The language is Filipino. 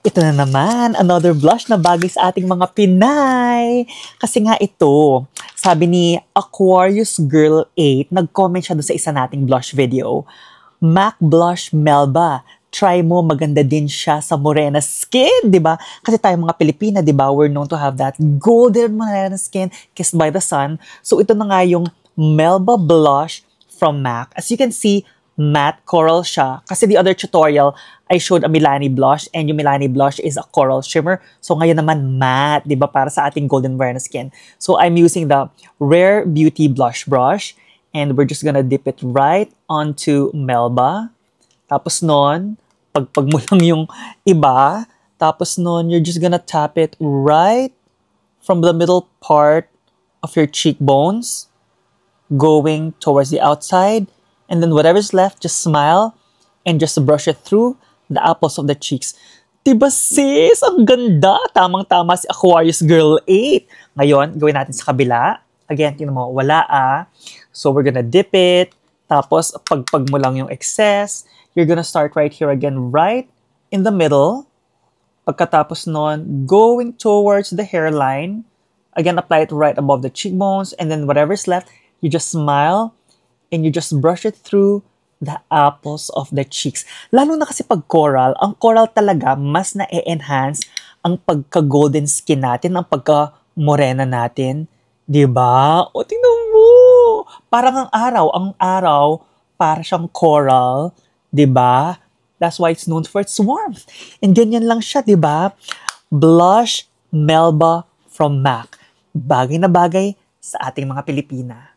Ito na naman, another blush na bagay sa ating mga Pinay. Kasi nga ito, sabi ni Aquarius Girl 8, nag-comment siya doon sa isa nating blush video. MAC Blush Melba, try mo, maganda din siya sa morena skin, di ba? Kasi tayo mga Pilipina, di ba, we're known to have that golden morena skin kissed by the sun. So ito na nga yung Melba Blush from MAC. As you can see, matte coral siya. Kasi the other tutorial, I showed a Milani blush and yung Milani blush is a coral shimmer. So ngayon naman matte, di ba, para sa ating golden morena skin. So I'm using the Rare Beauty Blush Brush and we're just gonna dip it right onto Melba. Tapos nun, pagpag mo lang yung iba. Tapos nun, you're just gonna tap it right from the middle part of your cheekbones, going towards the outside. And then whatever's left, just smile and just brush it through the apples of the cheeks. Diba sis? Ang ganda! Tamang-tama si Aquarius Girl 8. Ngayon, gawin natin sa kabila. Again, tingnan mo, wala ah. So we're gonna dip it. Tapos, pagpag mo lang yung excess. You're gonna start right here again, right in the middle. Pagkatapos nun, going towards the hairline. Again, apply it right above the cheekbones. And then whatever's left, you just smile and you just brush it through the apples of the cheeks. Lalo na kasi pag coral, ang coral talaga mas na-enhance ang pagka-golden skin natin, ang pagka-morena natin. Diba? O, tingnan mo! Parang ang araw, para siyang coral. Diba? That's why it's known for its warmth. And ganyan lang siya, diba? Blush Melba from MAC. Bagay na bagay sa ating mga Pilipina.